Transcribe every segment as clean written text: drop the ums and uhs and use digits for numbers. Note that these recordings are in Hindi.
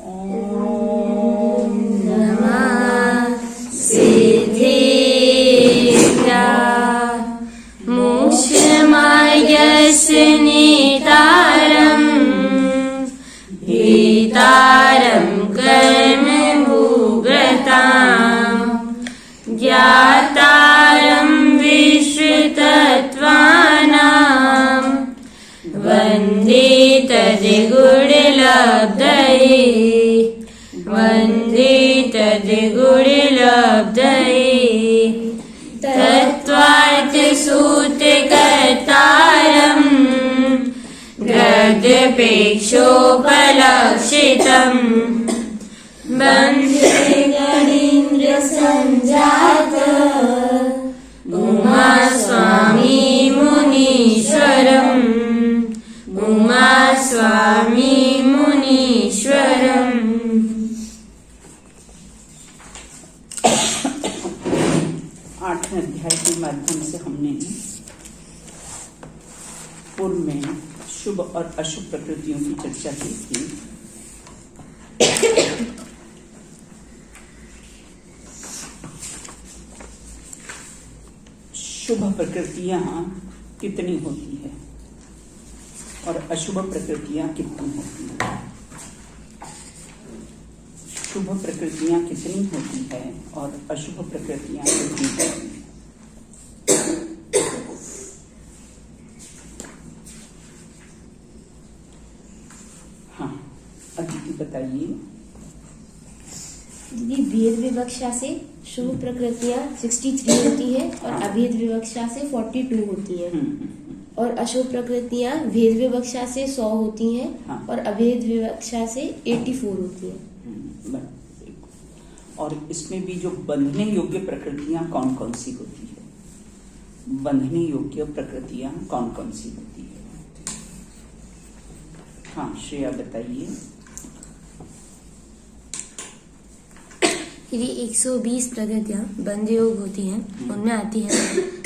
ॐ नमः सिद्धिभ्यां मोक्षमार्गस्नितारं भीतारं कर्मभूव्रतां ज्ञातारं विश्रुतत्वानां वन्दे तद्गुणलब्धये वन्दे तद्गुणलब्धये तत्त्वार्थसूत्रकर्तारं ग्रद्यपेक्षोपलक्षितम् वन्दे गणेन्द्रसञ्जातम् उमास्वामी मुनीश्वरम् उमास्वामी मुनीश्वरम्। 8वें अध्याय के माध्यम से हमने पूर्व में शुभ और अशुभ प्रकृतियों की चर्चा की थी। शुभ प्रकृतियां कितनी होती है और अशुभ प्रकृतियां कितनी होती है। शुभ प्रकृतियां कितनी होती है और अशुभ प्रकृतियां कितनी होती है। हाँ, अदिति बताइए। दीदी, भेद विवक्षा से शुभ प्रकृतियां 63 होती है और अभेद विवक्षा से 42 होती है। और अशुभ प्रकृतियां भेद विवक्षा से 100 होती हैं। हाँ। और अभेद विवक्षा से 84 होती हैं। और इसमें भी जो बंधने योग्य प्रकृतियां कौन कौन सी होती है। बंधने योग्य प्रकृतियां कौन कौन सी होती है। हाँ, श्रेया बताइए। यदि 120 प्रकृतियां बंध योग होती हैं, उनमें आती हैं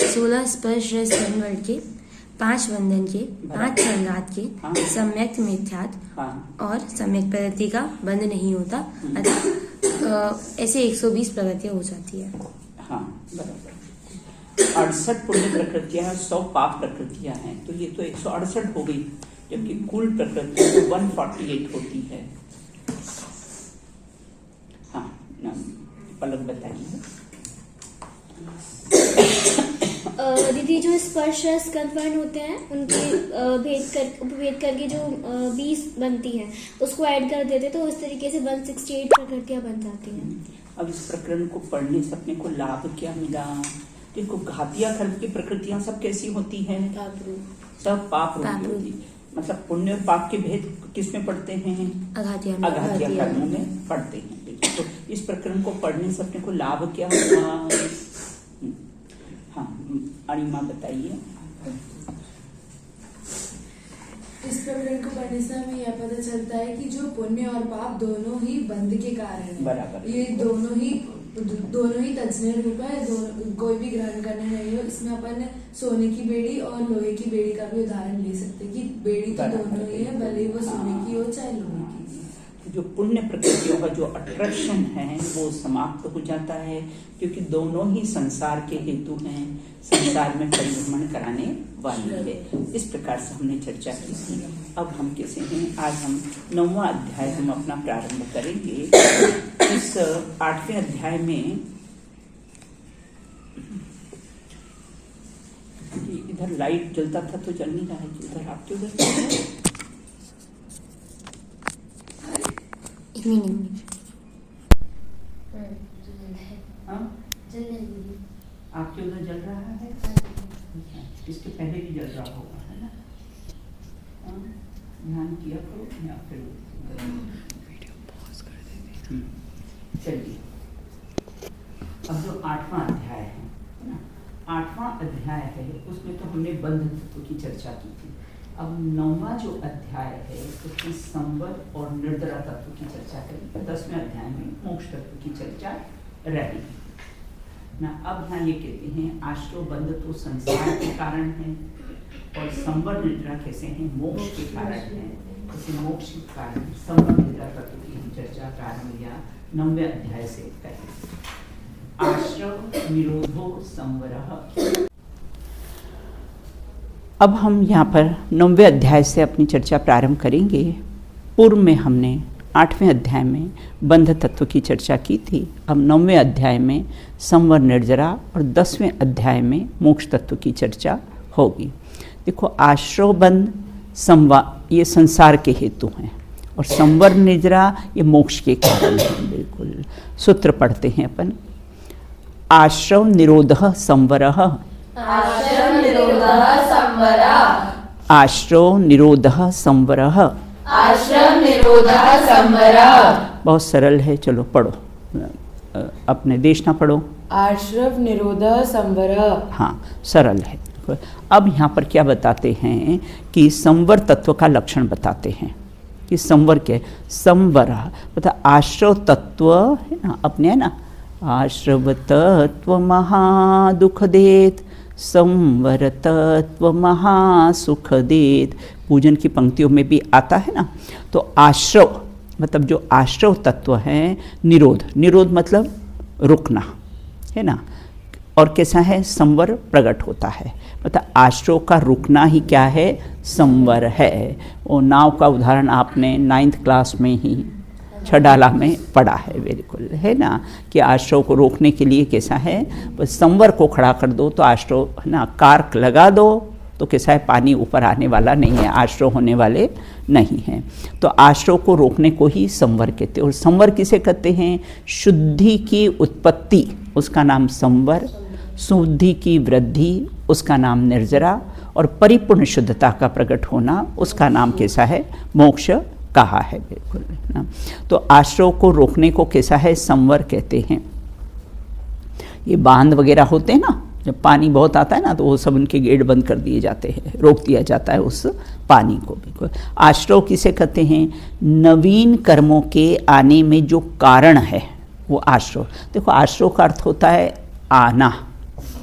16 स्पर्श रस धनवल के, 5 बंधन के, 5 संघात के, सम्यक मिथ्यात और सम्यक प्रकृति का बंध नहीं होता। ऐसे 120 प्रकृतियां हो जाती है। हाँ, बराबर। 68 पुण्य प्रकृतियां हैं, 100 पाप प्रकृतियां हैं, तो ये तो 168 हो गई, जबकि कुल प्रकृति तो 148 होती है। हाँ, पलक बताइए। दीदी, जो स्पर्श रस कंफर्म होते हैं उनके भेद करके जो 20 बनती हैं उसको ऐड कर देते तो उस तरीके से 168 प्रकृतियां बन जाती हैं। अब इस प्रकरण को पढ़ने से अपने को लाभ क्या मिला। देखो, घातिया खर्च की प्रकृतियां सब कैसी होती हैं। सब पाप रूपी होती। मतलब पुण्य और पाप के भेद किसमें पढ़ते हैं। अघातिया कर्मों में पढ़ते हैं। तो इस प्रकरण को पढ़ने से अपने को लाभ क्या हुआ। हाँ, अनिमा बताइए। इस प्रकरण को पढ़ने से हमें यह पता चलता है कि जो पुण्य और पाप दोनों ही बंध के कारण है। बराबर। ये दोनों ही तजने रूप है। कोई भी ग्रहण करने नहीं हो। इसमें अपन सोने की बेड़ी और लोहे की बेड़ी का भी उदाहरण ले सकते हैं कि बेड़ी तो दोनों ही है, भले वो सोने की हो चाहे लोहे की। जो पुण्य प्रकृतियों का जो अट्रैक्शन है वो समाप्त हो जाता है, क्योंकि दोनों ही संसार के हेतु हैं, संसार में परिभ्रमण कराने वाली है। इस प्रकार से हमने चर्चा की थी। अब हम कैसे हैं, आज हम 9वां अध्याय हम अपना प्रारंभ करेंगे। इस 8वें अध्याय में इधर लाइट जलता था तो जल नहीं रहा है, उधर आपके उधर आपके उधर जल रहा है। इसके पहले भी जल रहा होगा, है ना। ध्यान किया करो या फिर वीडियो पॉज कर देते। चलिए, अब जो 8वां अध्याय है ना, 8वां अध्याय है, उसमें तो हमने बंध तत्व की चर्चा की थी। अब 9वां जो अध्याय है उसमें संवर और निर्दरा तत्व की चर्चा करेंगे। 10वें अध्याय में मोक्ष तत्व की चर्चा रही ना। अब यहाँ ये कहते हैं आश्रय बंध तो संसार के कारण है और संवर निद्रा कैसे हैं, मोक्ष के कारण है। उसी मोक्ष के कारण संवर निद्रा तत्व की हम चर्चा प्रारंभ या 9वें अध्याय से करें। आश्रव निरोधो संवरः। अब हम यहाँ पर 9वें अध्याय से अपनी चर्चा प्रारंभ करेंगे। पूर्व में हमने 8वें अध्याय में बंध तत्व की चर्चा की थी। अब 9वें अध्याय में संवर निर्जरा और 10वें अध्याय में मोक्ष तत्व की चर्चा होगी। देखो, आश्रव बंध ये संसार के हेतु हैं और संवर निर्जरा ये मोक्ष के कारण हैं। बिल्कुल सूत्र पढ़ते हैं अपन। आश्रव निरोधः संवरः। आश्रव निरोधः संवरः। आश्रव निरोधः संवरः। आश्रम निरोधः संवरः। बहुत सरल है, चलो पढ़ो, अपने देश ना पढ़ो। आश्रव निरोधः संवरः। हाँ, सरल है। अब यहाँ पर क्या बताते हैं कि संवर तत्व का लक्षण बताते हैं कि संवर के संवर मतलब आश्रव तत्व है ना, अपने है ना, आश्रव तत्व महादुख देत, संवर तत्व महासुख देत। पूजन की पंक्तियों में भी आता है ना। तो आश्रव मतलब जो आश्रव तत्व है, निरोध मतलब रुकना है ना, और कैसा है, संवर प्रकट होता है। मतलब आश्रव का रुकना ही क्या है, संवर है। वो नाव का उदाहरण आपने 9th क्लास में ही छडाला में पढ़ा है, बिल्कुल है ना, कि आश्रव को रोकने के लिए कैसा है, बस संवर को खड़ा कर दो तो आश्रव है ना, कार्क लगा दो तो कैसा है, पानी ऊपर आने वाला नहीं है, आश्रव होने वाले नहीं हैं। तो आश्रव को रोकने को ही संवर कहते हैं। और संवर किसे कहते हैं, शुद्धि की उत्पत्ति उसका नाम संवर, शुद्धि की वृद्धि उसका नाम निर्जरा, और परिपूर्ण शुद्धता का प्रकट होना उसका नाम कैसा है, मोक्ष कहा है। बिल्कुल ना। तो आश्रव को रोकने को कैसा है, संवर कहते हैं। ये बांध वगैरह होते हैं ना, जब पानी बहुत आता है ना तो वो सब उनके गेट बंद कर दिए जाते हैं, रोक दिया जाता है उस पानी को। बिल्कुल आश्रव किसे कहते हैं, नवीन कर्मों के आने में जो कारण है वो आश्रव। देखो, आश्रव का अर्थ होता है आना,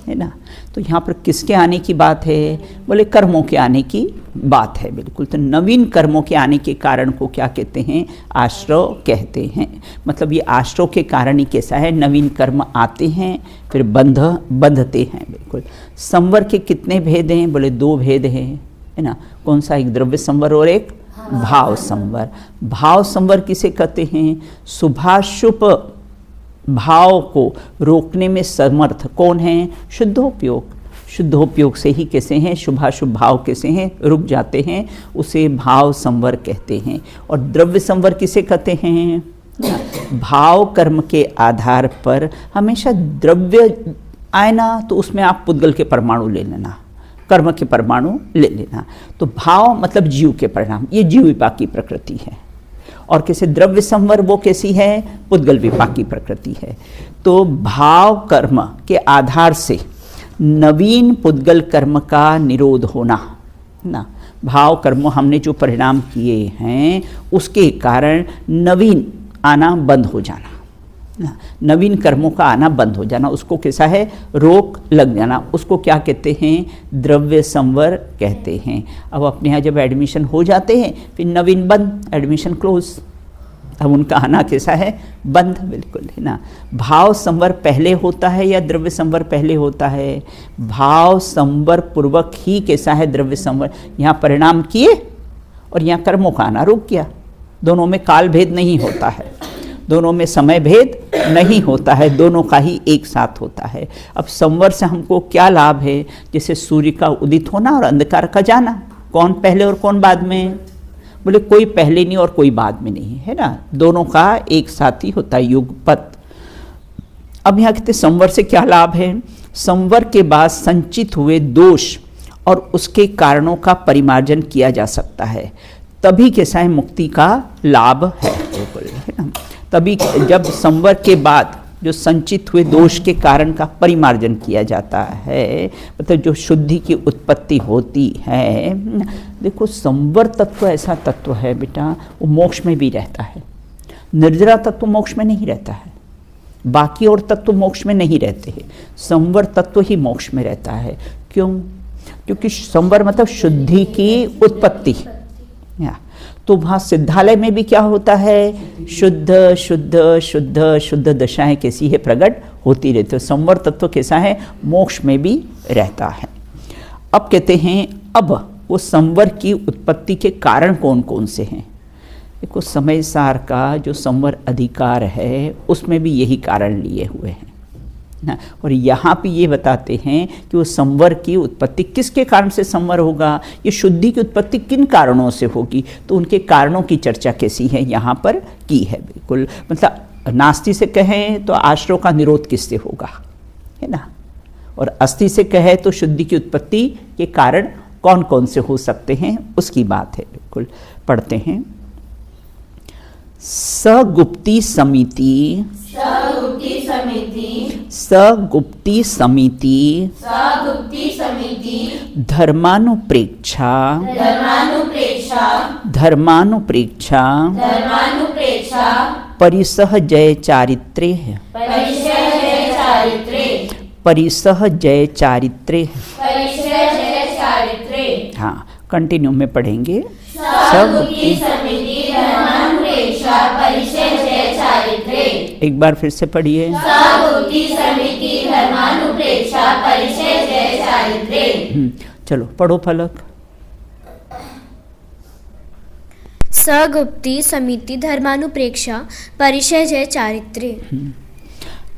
है ना। तो यहाँ पर किसके आने की बात है, बोले कर्मों के आने की बात है। बिल्कुल, तो नवीन कर्मों के आने के कारण को क्या कहते हैं, आश्रव कहते हैं। मतलब ये आश्रव के कारण ही कैसा है, नवीन कर्म आते हैं फिर बंधते हैं। बिल्कुल, संवर के कितने भेद हैं, बोले 2 भेद हैं, है ना। कौन सा, एक द्रव्य संवर और एक भाव संवर। भाव संवर किसे कहते हैं, शुभाशुभ भाव को रोकने में समर्थ कौन है, शुद्धोपयोग। शुद्धोपयोग से ही कैसे हैं, शुभाशुभ भाव कैसे हैं, रुक जाते हैं, उसे भाव संवर कहते हैं। और द्रव्य संवर किसे कहते हैं, भाव कर्म के आधार पर हमेशा द्रव्य आए ना तो उसमें आप पुद्गल के परमाणु ले लेना, कर्म के परमाणु ले लेना। तो भाव मतलब जीव के परिणाम, ये जीव विपाक की प्रकृति है। और कैसे द्रव्य संवर वो कैसी है, पुद्गल विपाक की प्रकृति है। तो भाव कर्म के आधार से नवीन पुद्गल कर्म का निरोध होना ना, भाव कर्म हमने जो परिणाम किए हैं उसके कारण नवीन आना बंद हो जाना ना, नवीन कर्मों का आना बंद हो जाना, उसको कैसा है, रोक लग जाना, उसको क्या कहते हैं, द्रव्य संवर कहते हैं। अब अपने यहाँ जब एडमिशन हो जाते हैं फिर नवीन बंद, एडमिशन क्लोज, अब उनका आना कैसा है, बंद। बिल्कुल है ना। भाव संवर पहले होता है या द्रव्य संवर पहले होता है, भाव संवर पूर्वक ही कैसा है, द्रव्य संवर। यहाँ परिणाम किए और यहाँ कर्मों का आना रुक गया, दोनों में काल भेद नहीं होता है, दोनों में समय भेद नहीं होता है, दोनों का ही एक साथ होता है। अब संवर से हमको क्या लाभ है, जैसे सूर्य का उदित होना और अंधकार का जाना, कौन पहले और कौन बाद में, बोले कोई पहले नहीं और कोई बाद में नहीं, है ना, दोनों का एक साथ ही होता है, युगपत। अब यहाँ कहते संवर से क्या लाभ है, संवर के बाद संचित हुए दोष और उसके कारणों का परिमार्जन किया जा सकता है, तभी कैसा है, मुक्ति का लाभ है ना। तभी जब संवर के बाद जो संचित हुए दोष के कारण का परिमार्जन किया जाता है, मतलब जो शुद्धि की उत्पत्ति होती है। देखो, संवर तत्व ऐसा तत्व है बेटा, वो मोक्ष में भी रहता है। निर्जरा तत्व मोक्ष में नहीं रहता है, बाकी और तत्व मोक्ष में नहीं रहते हैं, संवर तत्व ही मोक्ष में रहता है। क्यों, क्योंकि संवर मतलब शुद्धि की उत्पत्ति। तो वहाँ सिद्धालय में भी क्या होता है, शुद्ध शुद्ध शुद्ध शुद्ध दशाएं कैसी है, प्रकट होती रहती है। संवर तत्व कैसा है, मोक्ष में भी रहता है। अब कहते हैं अब वो संवर की उत्पत्ति के कारण कौन कौन से हैं। देखो समय सार का जो संवर अधिकार है उसमें भी यही कारण लिए हुए हैं ना, और यहाँ पे ये बताते हैं कि वो संवर की उत्पत्ति किसके कारण से संवर होगा, ये शुद्धि की उत्पत्ति किन कारणों से होगी, तो उनके कारणों की चर्चा कैसी है यहाँ पर की है। बिल्कुल मतलब नास्ति से कहें तो आश्रव का निरोध किससे होगा, है ना, और अस्थि से कहे तो शुद्धि की उत्पत्ति के कारण कौन कौन से हो सकते हैं उसकी बात है। बिल्कुल पढ़ते हैं। सगुप्ती समिति धर्मानुप्रेक्षा परिसह जय चारित्रे हाँ, कंटिन्यू में पढ़ेंगे। एक बार फिर से पढ़िए। चलो पढ़ो फलक। सगुप्ती समिति धर्मानुप्रेक्षा परिचय जय चारित्र्य।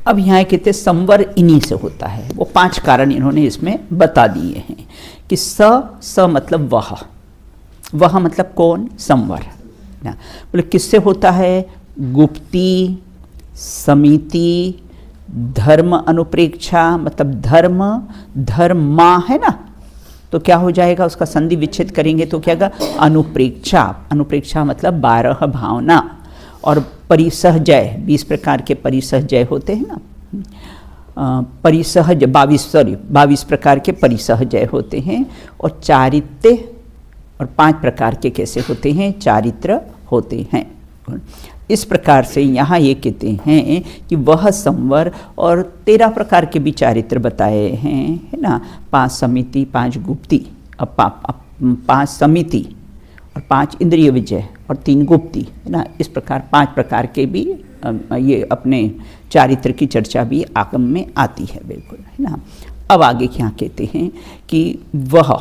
अब यहाँ कहते संवर इन्हीं से होता है, वो 5 कारण इन्होंने इसमें बता दिए हैं कि स मतलब वह मतलब कौन, संवर ना, बोले किससे होता है, गुप्ती समिति धर्म अनुप्रेक्षा मतलब धर्मा है ना, तो क्या हो जाएगा, उसका संधि विच्छेद करेंगे तो क्या होगा, अनुप्रेक्षा मतलब 12 भावना, और परिसहजय 20 प्रकार के परिसहजय होते हैं ना, परिसहज 22 प्रकार के परिसहजय होते हैं, और चारित्र्य और 5 प्रकार के कैसे होते हैं, चारित्र होते हैं। इस प्रकार से यहाँ ये कहते हैं कि वह संवर, और 13 प्रकार के भी चारित्र बताए हैं, है ना, 5 समिति 5 गुप्ती, अब 5 समिति और 5 इंद्रिय विजय और 3 गुप्ती, है ना, इस प्रकार 5 प्रकार के भी ये अपने चारित्र की चर्चा भी आगम में आती है। बिल्कुल, है ना। अब आगे क्या कहते हैं कि वह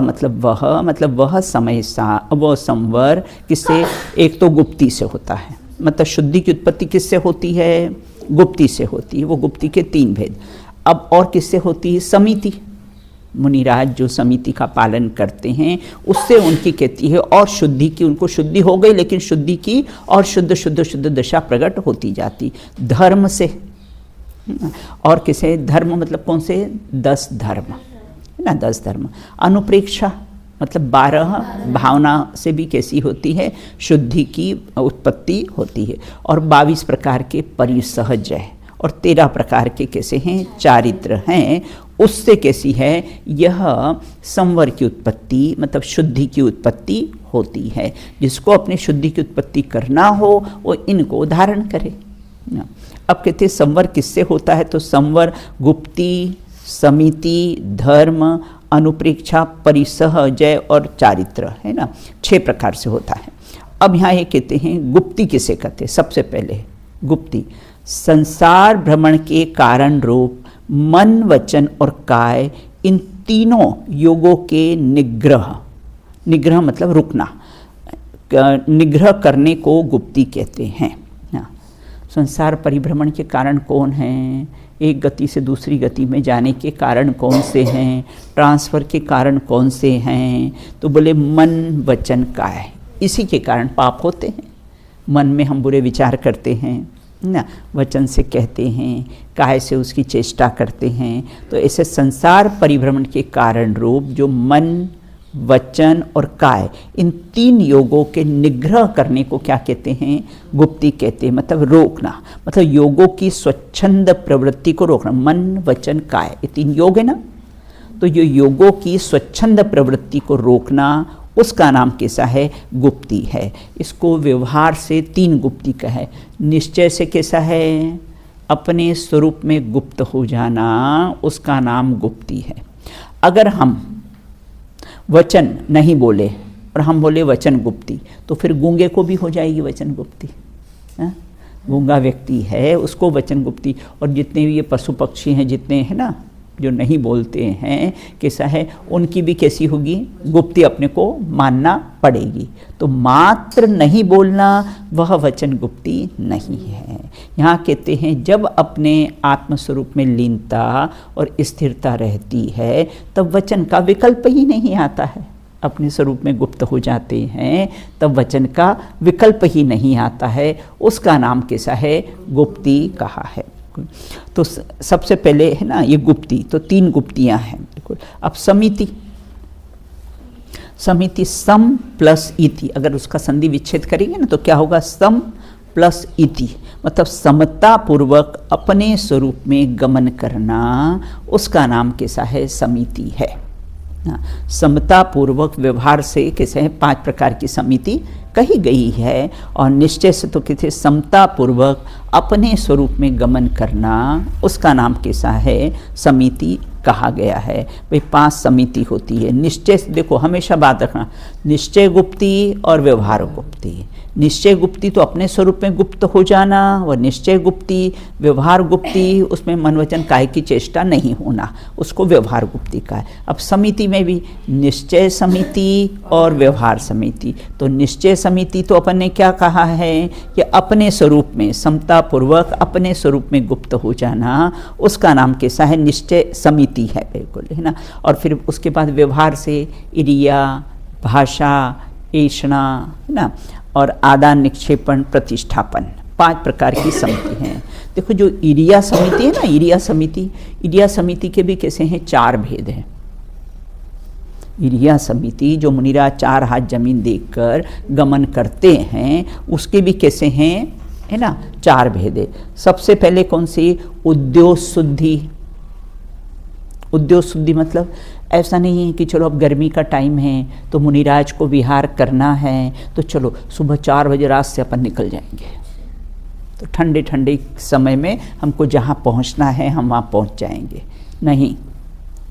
मतलब वह समय सा वह संवर किससे, एक तो गुप्ती से होता है, मतलब शुद्धि की उत्पत्ति किससे होती है, गुप्ती से होती है, वो गुप्ती के 3 भेद। अब और किससे होती है, समिति, मुनिराज जो समिति का पालन करते हैं उससे उनकी कहती है, और शुद्धि की, उनको शुद्धि हो गई लेकिन शुद्धि की और शुद्ध दशा प्रकट होती जाती, धर्म से, और किसे, धर्म मतलब कौन से, 10 धर्म, है ना, 10 धर्म। अनुप्रेक्षा मतलब 12 भावना से भी कैसी होती है, शुद्धि की उत्पत्ति होती है, और 22 प्रकार के परिसहजय और 13 प्रकार के कैसे हैं, चारित्र हैं, उससे कैसी है, यह संवर की उत्पत्ति मतलब शुद्धि की उत्पत्ति होती है। जिसको अपनी शुद्धि की उत्पत्ति करना हो वो इनको धारण करे। अब कहते संवर किससे होता है, तो संवर गुप्ती समिति धर्म अनुप्रेक्षा परिसहजय और चारित्र, है ना, 6 प्रकार से होता है। अब यहाँ ये कहते हैं गुप्ती किसे कहते हैं, सबसे पहले गुप्ती संसार भ्रमण के कारण रूप मन वचन और काय, इन तीनों योगों के निग्रह मतलब रुकना, निग्रह करने को गुप्ती कहते हैं। संसार परिभ्रमण के कारण कौन हैं, एक गति से दूसरी गति में जाने के कारण कौन से हैं, ट्रांसफ़र के कारण कौन से हैं, तो बोले मन वचन काय, इसी के कारण पाप होते हैं। मन में हम बुरे विचार करते हैं ना, वचन से कहते हैं, काय से उसकी चेष्टा करते हैं, तो ऐसे संसार परिभ्रमण के कारण रूप जो मन वचन और काय, इन 3 योगों के निग्रह करने को क्या कहते हैं, गुप्ती कहते हैं, मतलब रोकना, मतलब योगों की स्वच्छंद प्रवृत्ति को रोकना। मन वचन काय ये 3 योग है ना, तो ये योगों की स्वच्छंद प्रवृत्ति को रोकना, उसका नाम कैसा है, गुप्ती है। इसको व्यवहार से 3 गुप्ती का है। निश्चय से कैसा है, अपने स्वरूप में गुप्त हो जाना, उसका नाम गुप्ती है। अगर हम वचन नहीं बोले और हम बोले वचन गुप्ती, तो फिर गूंगे को भी हो जाएगी वचन गुप्ती। गूंगा व्यक्ति है उसको वचन गुप्ती, और जितने भी ये पशु पक्षी हैं जितने हैं ना जो नहीं बोलते हैं कैसा है, उनकी भी कैसी होगी, गुप्ती अपने को मानना पड़ेगी। तो मात्र नहीं बोलना वह वचन गुप्ती नहीं है। यहाँ कहते हैं जब अपने आत्मस्वरूप में लीनता और स्थिरता रहती है तब वचन का विकल्प ही नहीं आता है। अपने स्वरूप में गुप्त हो जाते हैं तब वचन का विकल्प ही नहीं आता है, उसका नाम कैसा है, गुप्ती कहा है। तो सबसे पहले है ना ये गुप्ती, तो 3 गुप्तियां हैं बिल्कुल। अब समिति, समिति सम प्लस इति, अगर उसका संधि विच्छेद करेंगे ना तो क्या होगा, सम प्लस इति, मतलब समता पूर्वक अपने स्वरूप में गमन करना, उसका नाम कैसा है, समिति है। समता पूर्वक व्यवहार से कैसे है, 5 प्रकार की समिति कही गई है, और निश्चय से तो कैसे समता पूर्वक अपने स्वरूप में गमन करना, उसका नाम कैसा है, समिति कहा गया है। भाई 5 समिति होती है। निश्चय देखो हमेशा बात रखना, निश्चय गुप्ती और व्यवहार गुप्ती। निश्चय गुप्ती तो अपने स्वरूप में गुप्त हो जाना, और निश्चय गुप्ती, व्यवहार गुप्ती उसमें मन वचन काहे की चेष्टा नहीं होना, उसको व्यवहार गुप्ती का है। अब समिति में भी निश्चय समिति और व्यवहार समिति। तो निश्चय समिति तो अपन ने क्या कहा है कि अपने स्वरूप में समता पूर्वक अपने स्वरूप में गुप्त हो जाना, उसका नाम कैसा है, निश्चय समिति है बिल्कुल, है ना। और फिर उसके बाद व्यवहार से इरिया, भाषा, ऐषणा, है ना, और आदान निक्षेपण, प्रतिष्ठापन, 5 प्रकार की समिति हैं। देखो जो इरिया समिति है ना, इरिया समिति के भी कैसे हैं, 4 भेद हैं। इरिया समिति जो मुनिराज 4 हाथ जमीन देखकर गमन करते हैं, उसके भी कैसे हैं, है ना, 4 भेद है। सबसे पहले कौन सी, उद्योग शुद्धि। उद्योग शुद्धि मतलब ऐसा नहीं है कि चलो अब गर्मी का टाइम है तो मुनिराज को विहार करना है तो चलो सुबह 4 बजे रात से अपन निकल जाएंगे, तो ठंडे ठंडे समय में हमको जहाँ पहुँचना है हम वहाँ पहुँच जाएंगे। नहीं,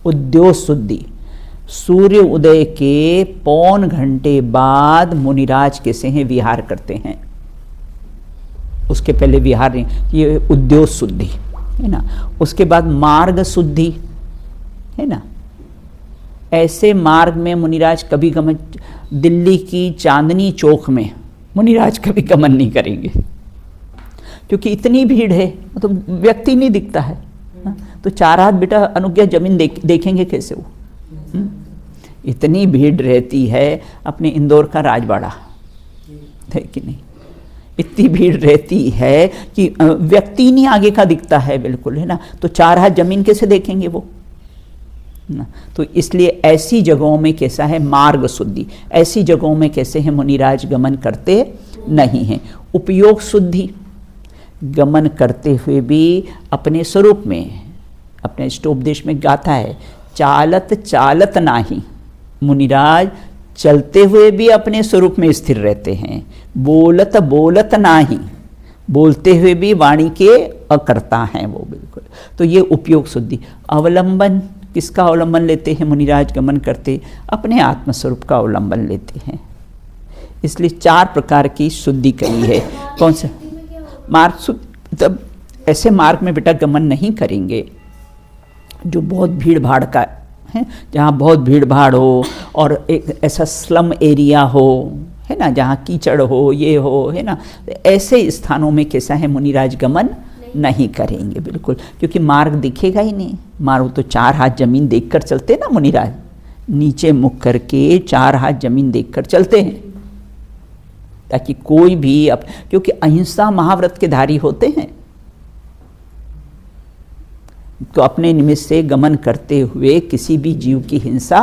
उद्योग शुद्धि, सूर्य उदय के पौन घंटे बाद मुनिराज कैसे हैं, विहार करते हैं, उसके पहले विहार नहीं, ये उद्योग शुद्धि है ना। उसके बाद मार्ग शुद्धि है ना, ऐसे मार्ग में मुनिराज कभी गमन, दिल्ली की चांदनी चौक में मुनिराज कभी गमन नहीं करेंगे क्योंकि इतनी भीड़ है, तो व्यक्ति नहीं दिखता है। तो 4 हाथ बेटा अनुज्ञा जमीन देखेंगे कैसे वो, इतनी भीड़ रहती है। अपने इंदौर का राजवाड़ा है कि नहीं, इतनी भीड़ रहती है कि व्यक्ति नहीं आगे का दिखता है बिल्कुल, है ना। तो 4 हाथ जमीन कैसे देखेंगे वो ना। तो इसलिए ऐसी जगहों में कैसा है, मार्ग शुद्धि, ऐसी जगहों में कैसे है मुनिराज गमन करते नहीं हैं। उपयोग शुद्धि, गमन करते हुए भी अपने स्वरूप में, अपने इष्टोपदेश में गाथा है, चालत चालत नाही, मुनिराज चलते हुए भी अपने स्वरूप में स्थिर रहते हैं। बोलत बोलत नाही, बोलते हुए भी वाणी के अकर्ता हैं वो बिल्कुल। तो ये उपयोग शुद्धि। अवलंबन, किसका अवलंबन लेते हैं मुनिराज गमन करते, अपने आत्मस्वरूप का अवलंबन लेते हैं। इसलिए 4 प्रकार की शुद्धि कही है। कौन सा मार्ग शुद्धि, मतलब ऐसे मार्ग में बेटा गमन नहीं करेंगे जो बहुत भीड़ भाड़ का है, जहाँ बहुत भीड़ भाड़ हो और एक ऐसा स्लम एरिया हो, है ना, जहाँ कीचड़ हो, ये हो, है ना, ऐसे स्थानों में कैसा है मुनिराज गमन नहीं करेंगे बिल्कुल, क्योंकि मार्ग दिखेगा ही नहीं। मार्ग तो 4 हाथ जमीन देखकर चलते ना मुनिराज, नीचे मुख करके 4 हाथ जमीन देखकर चलते हैं ताकि कोई भी क्योंकि अहिंसा महाव्रत के धारी होते हैं, तो अपने निमित्त से गमन करते हुए किसी भी जीव की हिंसा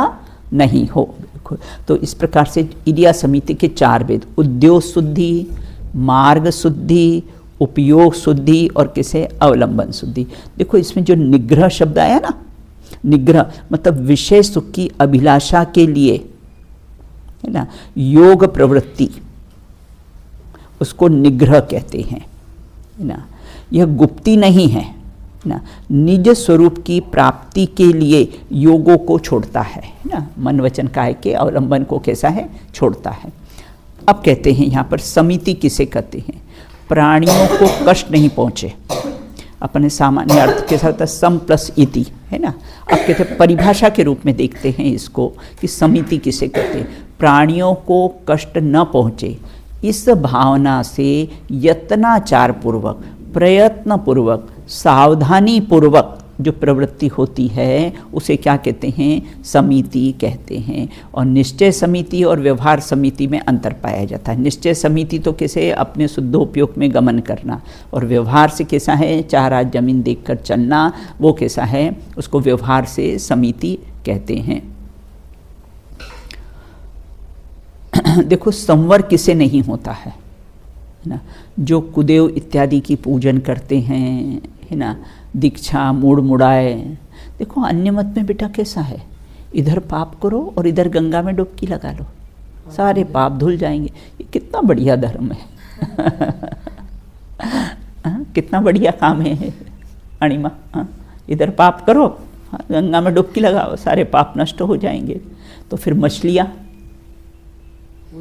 नहीं हो बिल्कुल। तो इस प्रकार से इरिया समिति के 4 भेद, उद्योग शुद्धि, मार्ग शुद्धि, उपयोग शुद्धि और किसे अवलंबन शुद्धि। देखो इसमें जो निग्रह शब्द आया ना, निग्रह मतलब विषय सुख की अभिलाषा के लिए, है ना, योग प्रवृत्ति, उसको निग्रह कहते हैं, है ना। यह गुप्ती नहीं है, ना, निज स्वरूप की प्राप्ति के लिए योगों को छोड़ता है ना, मन वचन काया के अवलंबन को कैसा है, छोड़ता है। अब कहते हैं यहाँ पर समिति किसे कहते हैं, प्राणियों को कष्ट नहीं पहुँचे। अपने सामान्य अर्थ के साथ सम प्लस इति है ना। अब कहते हैं परिभाषा के रूप में देखते हैं इसको कि समिति किसे कहते हैं, प्राणियों को कष्ट न पहुँचे इस भावना से यत्नाचार पूर्वक, प्रयत्न पूर्वक, सावधानी पूर्वक जो प्रवृत्ति होती है उसे क्या कहते हैं, समिति कहते हैं। और निश्चय समिति और व्यवहार समिति में अंतर पाया जाता है। निश्चय समिति तो कैसे अपने शुद्धोपयोग में गमन करना, और व्यवहार से कैसा है, 4 हाथ जमीन देखकर चलना, वो कैसा है, उसको व्यवहार से समिति कहते हैं। देखो संवर किसे नहीं होता है ना, जो कुदेव इत्यादि की पूजन करते हैं है ना, दीक्षा मूड मुड़ाए। देखो अन्य मत में बेटा कैसा है, इधर पाप करो और इधर गंगा में डुबकी लगा लो, सारे पाप धुल जाएंगे। ये कितना बढ़िया धर्म है कितना बढ़िया काम है अणिमा। इधर पाप करो, गंगा में डुबकी लगाओ, सारे पाप नष्ट हो जाएंगे। तो फिर मछलियाँ,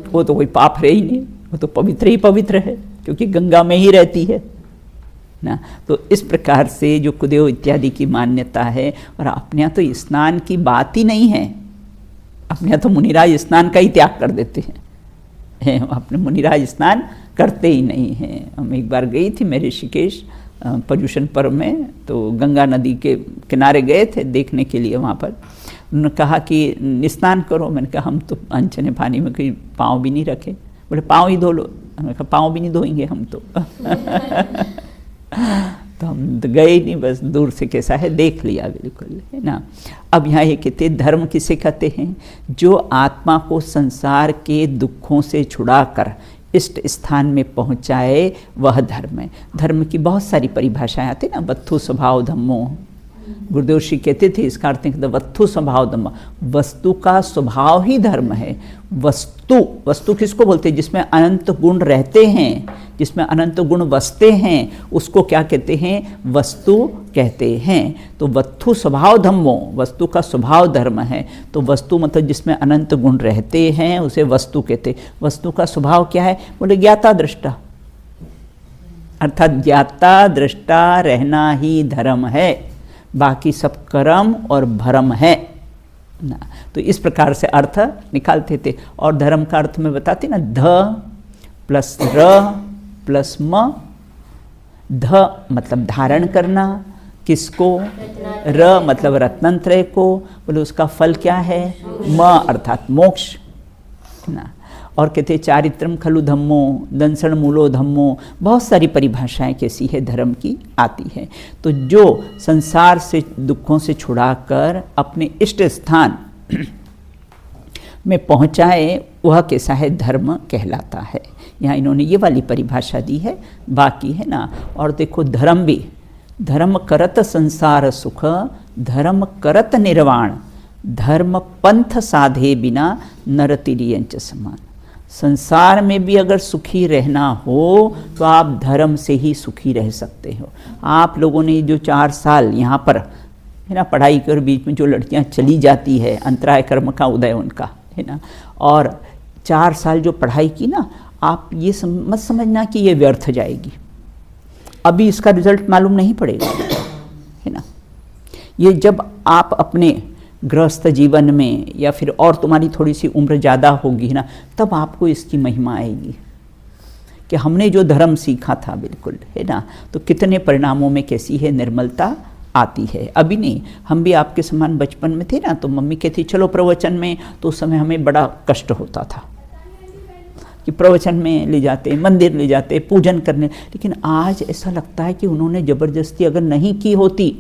वो तो कोई पाप रहे ही नहीं, वो तो पवित्र ही पवित्र है क्योंकि गंगा में ही रहती है ना। तो इस प्रकार से जो कुदेव इत्यादि की मान्यता है, और अपने यहाँ तो स्नान की बात ही नहीं है, अपने यहाँ तो मुनिराज स्नान का ही त्याग कर देते हैं, अपने मुनिराज स्नान करते ही नहीं हैं। हम एक बार गई थी मैं ऋषिकेश पर्यूषण पर्व में, तो गंगा नदी के किनारे गए थे देखने के लिए। वहाँ पर उन्होंने कहा कि स्नान करो, मैंने कहा हम तो अनछने पानी में कोई पाँव भी नहीं रखे। बोले पाँव ही धो लो, मैंने कहा पाँव भी नहीं धोएंगे हम तो तो हम तो गए नहीं, बस दूर से कैसा है देख लिया बिल्कुल है ना। अब यहाँ ये कहते धर्म किसे कहते हैं, जो आत्मा को संसार के दुखों से छुड़ाकर इष्ट स्थान में पहुँचाए वह धर्म है। धर्म की बहुत सारी परिभाषाएं आती ना, वत्थु स्वभाव धम्मो, गुरुदेव श्री कहते थे इसका अर्थ है वस्तु स्वभाव धर्म, वस्तु का स्वभाव ही धर्म है। वस्तु किसको बोलते हैं, जिसमें अनंत गुण रहते हैं, जिसमें अनंत गुण बसते हैं, उसको क्या कहते हैं, वस्तु कहते हैं। तो वस्तु स्वभाव धर्मो, वस्तु का स्वभाव धर्म है। तो वस्तु मतलब जिसमें अनंत गुण रहते हैं उसे वस्तु कहते हैं। वस्तु का स्वभाव क्या है, बोले ज्ञाता दृष्टा, अर्थात ज्ञाता दृष्टा रहना ही धर्म है, बाकी सब कर्म और भरम है ना। तो इस प्रकार से अर्थ निकालते थे। और धर्म का अर्थ में बताते ना, ध प्लस र प्लस म। ध मतलब धारण करना, किसको, र मतलब रत्नत्रय को, बोले उसका फल क्या है, म अर्थात मोक्ष ना। और कहते चारित्रम खलु धम्मो, दंसण मूलो धम्मो, बहुत सारी परिभाषाएं कैसी है धर्म की आती है। तो जो संसार से दुखों से छुड़ाकर अपने इष्ट स्थान में पहुंचाए वह कैसा है, धर्म कहलाता है। यहाँ इन्होंने ये वाली परिभाषा दी है, बाकी है ना। और देखो धर्म भी, धर्म करत संसार सुख, धर्म करत निर्वाण, धर्म पंथ साधे बिना नरतिरियंच समान। संसार में भी अगर सुखी रहना हो तो आप धर्म से ही सुखी रह सकते हो। आप लोगों ने जो 4 साल यहाँ पर है ना पढ़ाई कर, बीच में जो लड़कियाँ चली जाती है, अंतराय कर्म का उदय उनका है ना, और 4 साल जो पढ़ाई की ना, आप ये मत समझना कि ये व्यर्थ जाएगी, अभी इसका रिजल्ट मालूम नहीं पड़ेगा है ना। ये जब आप अपने गृहस्थ जीवन में या फिर और तुम्हारी थोड़ी सी उम्र ज़्यादा होगी ना, तब आपको इसकी महिमा आएगी कि हमने जो धर्म सीखा था बिल्कुल है ना, तो कितने परिणामों में कैसी है निर्मलता आती है। अभी नहीं, हम भी आपके समान बचपन में थे ना, तो मम्मी कहती चलो प्रवचन में, तो उस समय हमें बड़ा कष्ट होता था कि प्रवचन में ले जाते, मंदिर ले जाते, पूजन करने। लेकिन आज ऐसा लगता है कि उन्होंने ज़बरदस्ती अगर नहीं की होती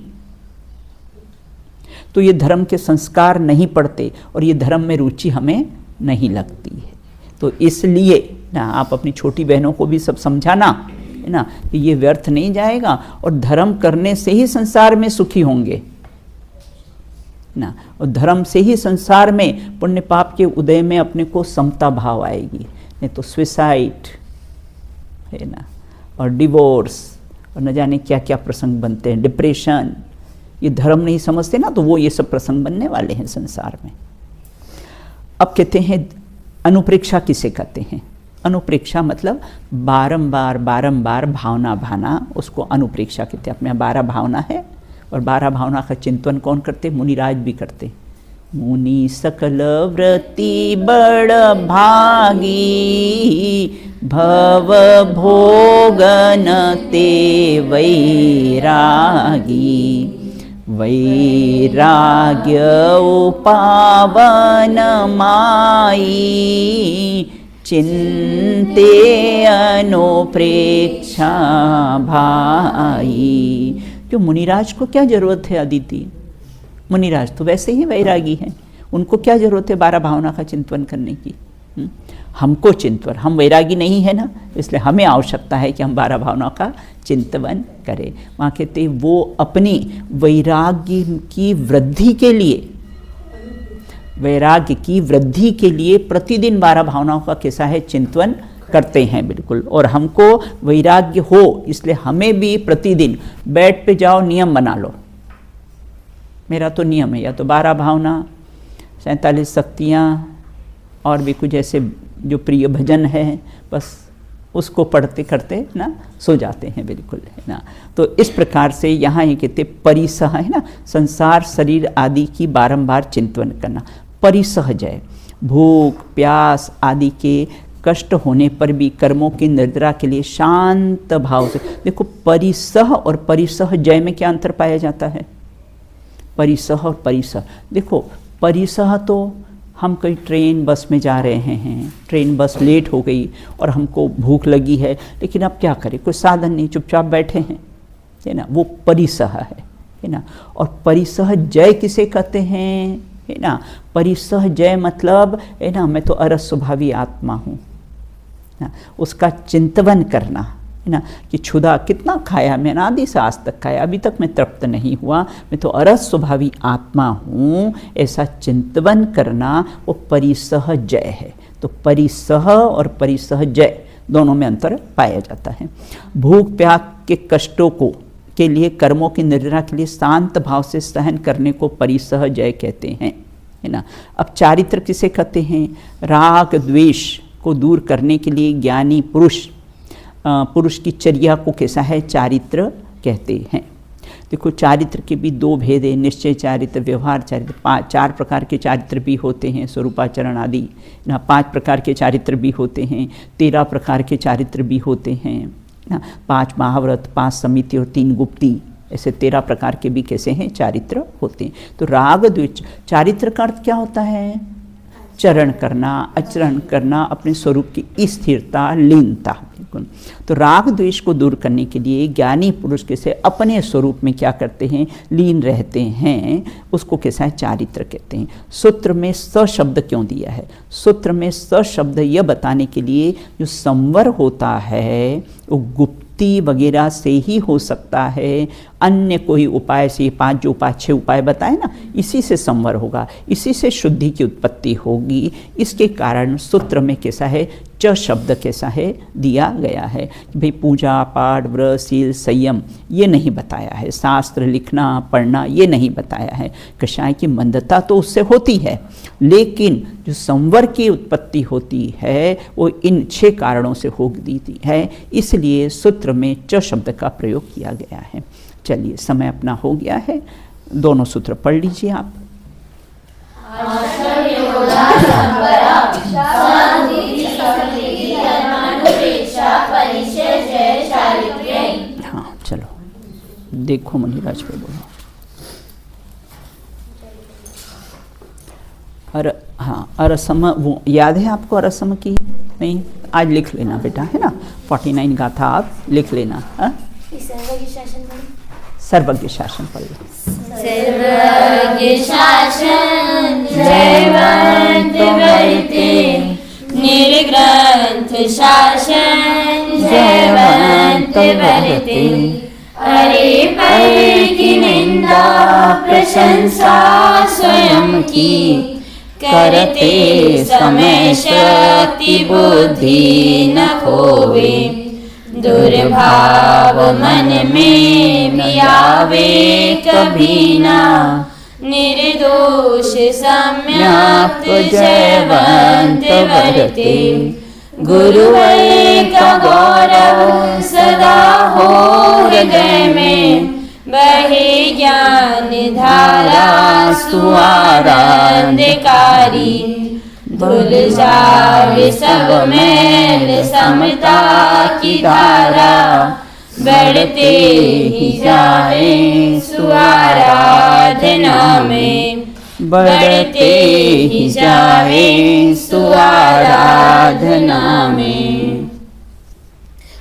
तो ये धर्म के संस्कार नहीं पड़ते और ये धर्म में रुचि हमें नहीं लगती है। तो इसलिए ना आप अपनी छोटी बहनों को भी सब समझाना है ना कि ये व्यर्थ नहीं जाएगा, और धर्म करने से ही संसार में सुखी होंगे ना, और धर्म से ही संसार में पुण्य पाप के उदय में अपने को समता भाव आएगी। नहीं तो सुसाइड है ना, और डिवोर्स और न जाने क्या क्या प्रसंग बनते हैं, डिप्रेशन, ये धर्म नहीं समझते ना, तो वो ये सब प्रसंग बनने वाले हैं संसार में। अब कहते हैं अनुप्रेक्षा किसे कहते हैं? अनुप्रेक्षा मतलब बारंबार बारंबार भावना भाना, उसको अनुप्रेक्षा कहते हैं। अपने 12 भावना है और 12 भावना का चिंतन कौन करते? मुनिराज भी करते। मुनि सकल व्रति बड़ भागी, भव भोगन ते वैरागी। वैराग्य पावन माई, चिंते अनुप्रेक्षा भाई। जो मुनिराज को क्या जरूरत है अदिति? मुनिराज तो वैसे ही वैरागी हैं, उनको क्या जरूरत है 12 भावना का चिंतन करने की? हमको चिंतन, हम वैरागी नहीं है ना, इसलिए हमें आवश्यकता है कि हम 12 भावनाओं का चिंतन करें। वहाँ कहते वो अपनी वैराग्य की वृद्धि के लिए, वैराग्य की वृद्धि के लिए प्रतिदिन 12 भावनाओं का कैसा है चिंतन करते हैं, बिल्कुल। और हमको वैराग्य हो इसलिए हमें भी प्रतिदिन बेड पे जाओ, नियम बना लो। मेरा तो नियम है या तो 12 भावना, 47 शक्तियाँ और भी कुछ ऐसे जो प्रिय भजन है, बस उसको पढ़ते करते ना सो जाते हैं, बिल्कुल, है ना। तो इस प्रकार से यहाँ ये कहते परिसह है ना, संसार शरीर आदि की बारंबार चिंतन करना। परिसह जय, भूख प्यास आदि के कष्ट होने पर भी कर्मों की निर्द्रा के लिए शांत भाव से। देखो परिसह और परिसह जय में क्या अंतर पाया जाता है? परिसह और परिसह, देखो परिसह तो हम कहीं ट्रेन बस में जा रहे हैं, ट्रेन बस लेट हो गई और हमको भूख लगी है, लेकिन अब क्या करें, कोई साधन नहीं, चुपचाप बैठे हैं, है ना, वो परिसह है ना। और परिसह जय किसे कहते हैं, है ना? परिसह जय मतलब है ना, मैं तो अरस स्वभावी आत्मा हूँ ना, उसका चिंतन करना है ना, कि क्षुधा कितना खाया मैंने, आदि से आज तक खाया, अभी तक मैं तृप्त नहीं हुआ, मैं तो अरस स्वभावी आत्मा हूँ, ऐसा चिंतन करना वो परिसह जय है। तो परिसह और परिसह जय दोनों में अंतर पाया जाता है। भूख प्यास के कष्टों को के लिए कर्मों की निर्जरा के लिए शांत भाव से सहन करने को परिसह जय कहते हैं, है ना। अब चारित्र किसे कहते हैं? राग द्वेष को दूर करने के लिए ज्ञानी पुरुष की चर्या को कैसा है? चारित्र कहते हैं। देखो चारित्र के भी 2 भेद है, निश्चय चारित्र, व्यवहार चारित्र। 4 प्रकार के चारित्र भी होते हैं, स्वरूपाचरण आदि ना। 5 प्रकार के चारित्र भी होते हैं, 13 प्रकार के चारित्र भी होते हैं ना। 5 महाव्रत, 5 समिति और 3 गुप्ती, ऐसे 13 प्रकार के भी कैसे हैं? चारित्र होते हैं। तो राग द्वेष, चारित्र का अर्थ क्या होता है? चरण करना, आचरण करना, अपने स्वरूप की स्थिरता, लीनता। तो राग द्वेष को दूर करने के लिए ज्ञानी पुरुष कैसे अपने स्वरूप में क्या करते हैं? लीन रहते हैं, उसको कैसा है? चारित्र कहते हैं। सूत्र में स शब्द क्यों दिया है? सूत्र में स शब्द यह बताने के लिए जो संवर होता है वो गुप्ती वगैरह से ही हो सकता है, अन्य कोई उपाय से, 5 जो उपाय 6 उपाय बताए ना, इसी से संवर होगा, इसी से शुद्धि की उत्पत्ति होगी। इसके कारण सूत्र में कैसा है? च शब्द कैसा है? दिया गया है। भाई पूजा पाठ व्रत शील संयम ये नहीं बताया है, शास्त्र लिखना पढ़ना ये नहीं बताया है। कषाय की मंदता तो उससे होती है, लेकिन जो संवर की उत्पत्ति होती है वो इन 6 कारणों से होती है, इसलिए सूत्र में च शब्द का प्रयोग किया गया है। चलिए समय अपना हो गया है, दोनों सूत्र पढ़ लीजिए आप। हाँ चलो देखो मुनिराज पे बोलो। हाँ अरसम, वो याद है आपको अरसम की? नहीं, आज लिख लेना बेटा, है ना। 49 गाथा आप लिख लेना। सर्वज्ञ शासन पढ़ लो। सर्वज्ञ शासन जयवंत वर्ते, निर्ग्रंथ शासन जयवंत वर्ते। अरे पर की निंदा प्रशंसा स्वयं की, करते समय शक्ति बुद्धि न खोवे। दुर्भाव मन में भी आवे कभी ना, निर्दोष सम्यक जयवंत वर्ते, गुरुवर का गौरव सदा हो हृदय में, बहे ज्ञान धारा सुआनंदकारी, धुल जाए सब मैल समता की धारा, बढ़ते ही जाए सुआराधना में, बढ़ते ही जाए सुआराधना में।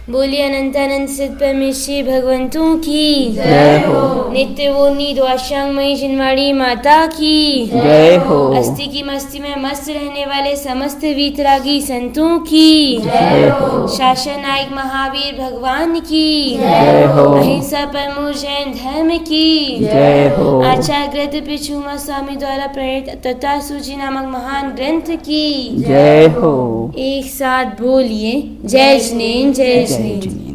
बोलिए अनंतानंद सिद्ध परमेश्वरी भगवंतों की जय हो। नित्य बोनी द्वाशांगमयी जिनवाड़ी माता की जय हो। अस्थि की मस्ती में मस्त रहने वाले समस्त वीतरागी संतों की जय हो। शासन नायक महावीर भगवान की जय हो। अहिंसा परमो जैन धर्म की जय हो। आचार्य पिछुमा स्वामी द्वारा प्रेरित तथा सूची नामक महान ग्रंथ की जय हो। एक साथ बोलिए जय जिनेन्द्र जय जिनेन्द्र।